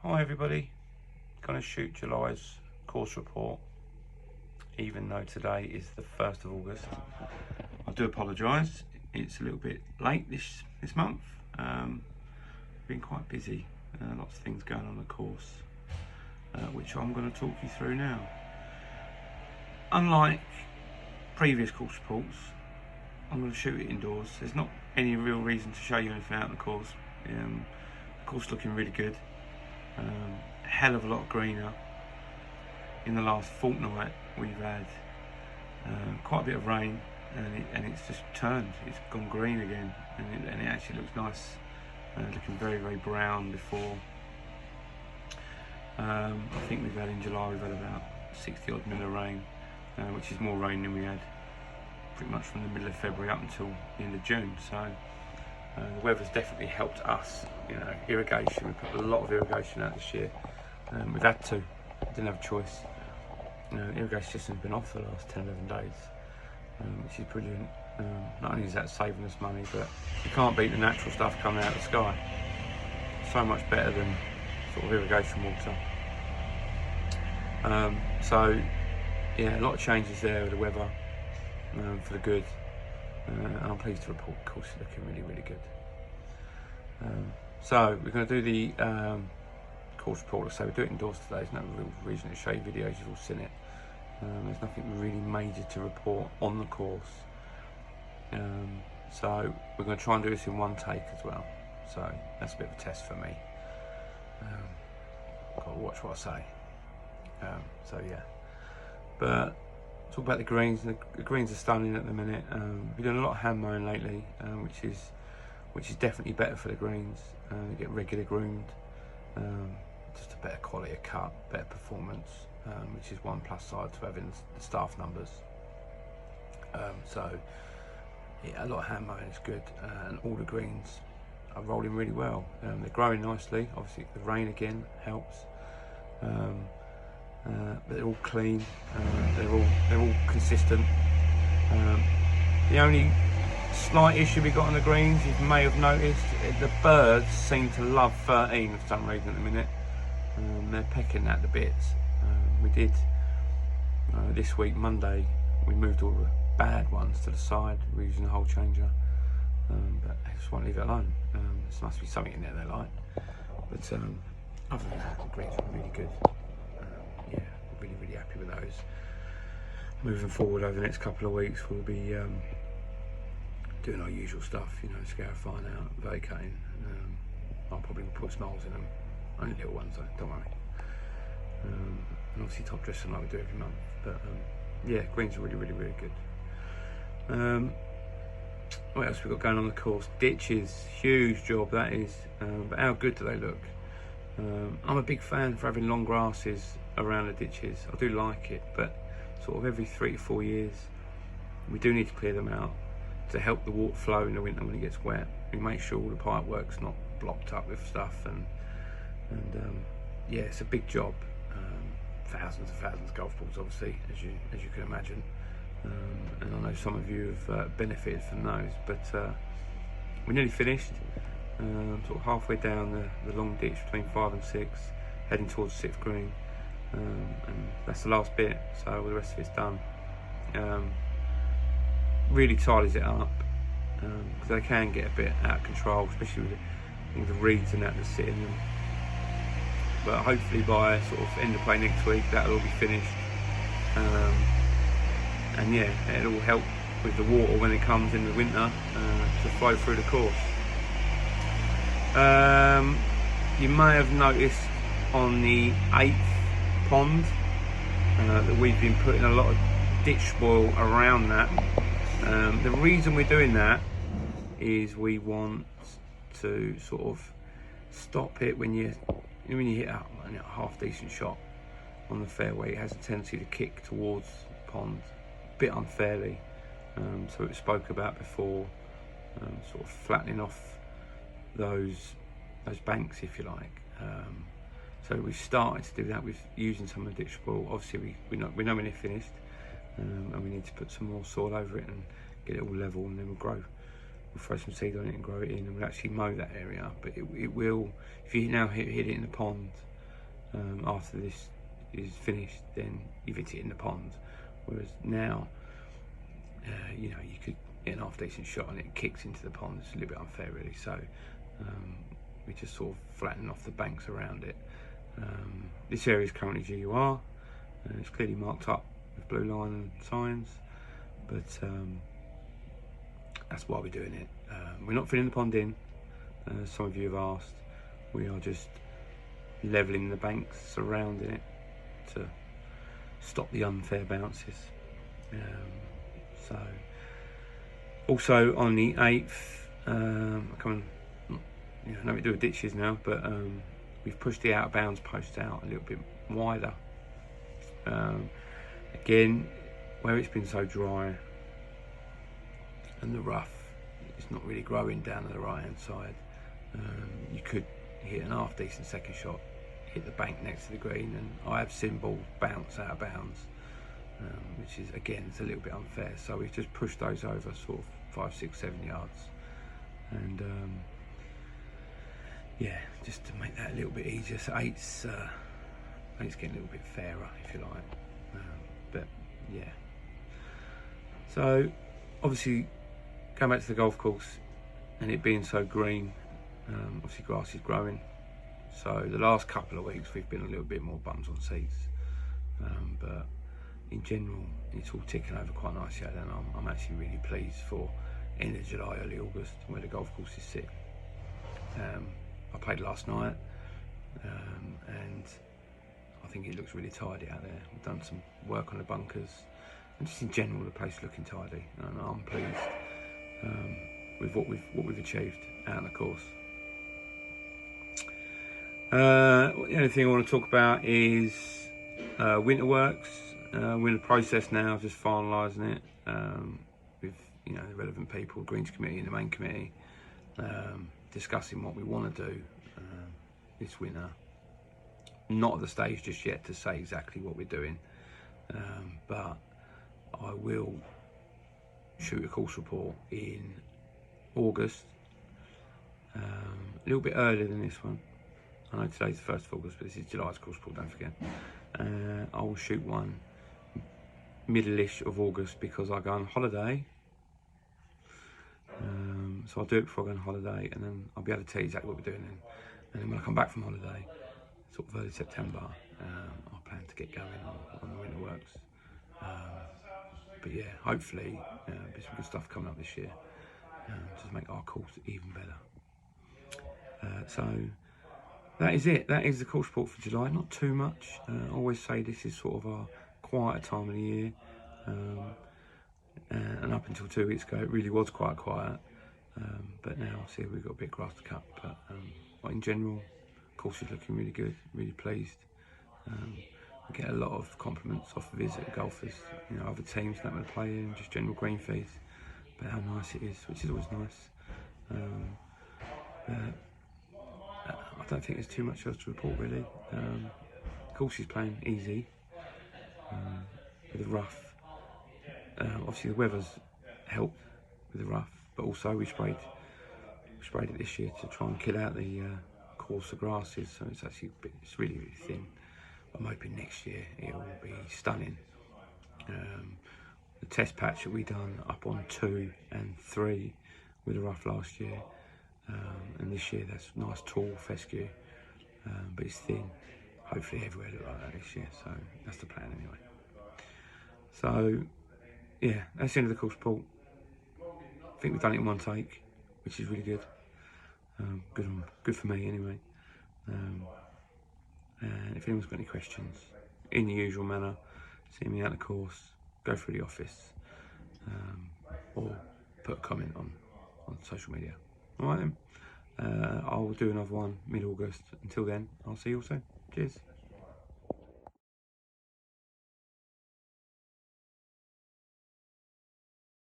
Hi everybody, going to shoot July's course report even though today is the 1st of August. I do apologise, it's a little bit late this month. Been quite busy, lots of things going on the course, which I'm going to talk you through now. Unlike previous course reports, I'm going to shoot it indoors. There's not any real reason to show you anything out on the course. The course looking really good. A hell of a lot greener. In the last fortnight we've had quite a bit of rain, and it's just turned, it's gone green again, and it actually looks nice, looking very, very brown before. I think we've had in July, we've had about 60 odd mil of rain, which is more rain than we had pretty much from the middle of February up until the end of June. So the weather's definitely helped us. You know, irrigation, we put a lot of irrigation out this year. We've had to, didn't have a choice. Irrigation system's been off for the last 10-11 days, which is brilliant. Not only is that saving us money, but you can't beat the natural stuff coming out of the sky. So much better than sort of irrigation water. So yeah, a lot of changes there with the weather, for the good. And I'm pleased to report the course is looking really, really good. So we're going to do the course report. So we do it indoors today. There's no real reason to show you videos, you've all seen it. There's nothing really major to report on the course. So we're going to try and do this in one take as well. So that's a bit of a test for me. Got to watch what I say. So yeah, but talk about the greens. The greens are stunning at the minute. We've done a lot of hand mowing lately, which is definitely better for the greens. They get regular groomed. Just a better quality of cut, better performance, which is one plus side to having the staff numbers. So yeah, a lot of hand mowing is good, and all the greens are rolling really well. They're growing nicely. Obviously the rain again helps, but they're all clean. They're all consistent. The only slight issue we got on the greens, you may have noticed, the birds seem to love 13 for some reason at the minute. They're pecking at the bits. We did this week, Monday, we moved all the bad ones to the side. We're using a hole changer, but I just won't leave it alone. There must be something in there they like. But other than that, the greens are really good. Yeah, really, really happy with those. Moving forward over the next couple of weeks, we'll be doing our usual stuff, you know, scarifying out, vacating. I'll probably put smalls in them, only little ones though, don't worry. And obviously top dressing like we do every month. But yeah, greens are really, really, really good. What else we got going on the course? Ditches, huge job that is. But how good do they look? I'm a big fan for having long grasses around the ditches. I do like it, but sort of every 3 to 4 years, we do need to clear them out to help the water flow in the winter when it gets wet. We make sure all the pipe work's not blocked up with stuff, and yeah, it's a big job. Thousands and thousands of golf balls, obviously, as you can imagine. And I know some of you have benefited from those, but we're nearly finished. Sort of halfway down the long ditch between 5 and 6, heading towards 6th green, and that's the last bit. So the rest of it's done. Really tidies it up, because they can get a bit out of control, especially with all the reeds and that that's sitting them. But hopefully by sort of end of play next week, that'll all be finished. And yeah, it'll help with the water when it comes in the winter to flow through the course. You may have noticed on the 8th pond that we've been putting a lot of ditch spoil around that. The reason we're doing that is we want to sort of stop it when you hit a half decent shot on the fairway. It has a tendency to kick towards the pond a bit unfairly. So it spoke about before, sort of flattening off those banks, if you like. So we started to do that with using some of the ditch spoil. Obviously we know when it's finished, and we need to put some more soil over it and get it all level, and then we'll grow. We'll throw some seed on it and grow it in, and we'll actually mow that area. But it will, if you now hit it in the pond, after this is finished, then you've hit it in the pond. Whereas now, you know, you could get an half decent shot and it kicks into the pond. It's a little bit unfair, really. So we just sort of flatten off the banks around it. This area is currently GUR, and it's clearly marked up with blue line and signs, but that's why we're doing it. We're not filling the pond in, as some of you have asked. We are just levelling the banks surrounding it to stop the unfair bounces. So also on the 8th, nothing to do with ditches now, but we've pushed the out of bounds post out a little bit wider. Again, where it's been so dry and the rough, it's not really growing down to the right hand side. You could hit an half decent second shot, hit the bank next to the green, and I have seen balls bounce out of bounds, which is, again, it's a little bit unfair. So we've just pushed those over sort of 5, 6, 7 yards, and yeah, just to make that a little bit easier. So eight's getting a little bit fairer, if you like. But yeah, so obviously going back to the golf course and it being so green, obviously grass is growing. So the last couple of weeks we've been a little bit more bums on seats, but in general it's all ticking over quite nicely, and I'm actually really pleased for end of July, early August, where the golf course is sit. I played last night, and I think it looks really tidy out there. We've done some work on the bunkers, and just in general the place is looking tidy, and I'm pleased with what we've achieved out on the course. The only thing I want to talk about is winter works. We're in the process now of just finalising it with the relevant people, Greens Committee and the main committee, discussing what we want to do this winter. Not at the stage just yet to say exactly what we're doing, but I will shoot a course report in August, a little bit earlier than this one. I know today's the 1st of August, but this is July's course report, don't forget. I will shoot one middle-ish of August because I go on holiday. So I'll do it before I go on holiday, and then I'll be able to tell you exactly what we're doing then. And then when I come back from holiday, sort of early September, I plan to get going on the winter works. But yeah, hopefully there's some good stuff coming up this year to make our course even better. So that is it. That is the course report for July. Not too much. I always say this is sort of our quieter time of the year. And up until 2 weeks ago, it really was quite quiet. But now, see, we've got a bit of grass to cut. But in general, the course is looking really good. Really pleased. I get a lot of compliments off the visitor golfers, other teams that want to play in, just general green fees, but how nice it is, which is always nice. I don't think there's too much else to report, really. The course is playing easy with the rough. Obviously the weather's helped with the rough, but also we sprayed it this year to try and kill out the coarser grasses, so it's actually it's really, really thin. I'm hoping next year it will be stunning. The test patch that we done up on 2 and 3 with the rough last year, and this year that's nice tall fescue, but it's thin. Hopefully everywhere look like that this year, so that's the plan anyway. So yeah, that's the end of the course report. I think we've done it in one take, which is really good. Good for me anyway. And if anyone's got any questions, in the usual manner, see me out the course, go through the office, or put a comment on social media. All right then, I'll do another one mid-August. Until then, I'll see you all soon. Cheers.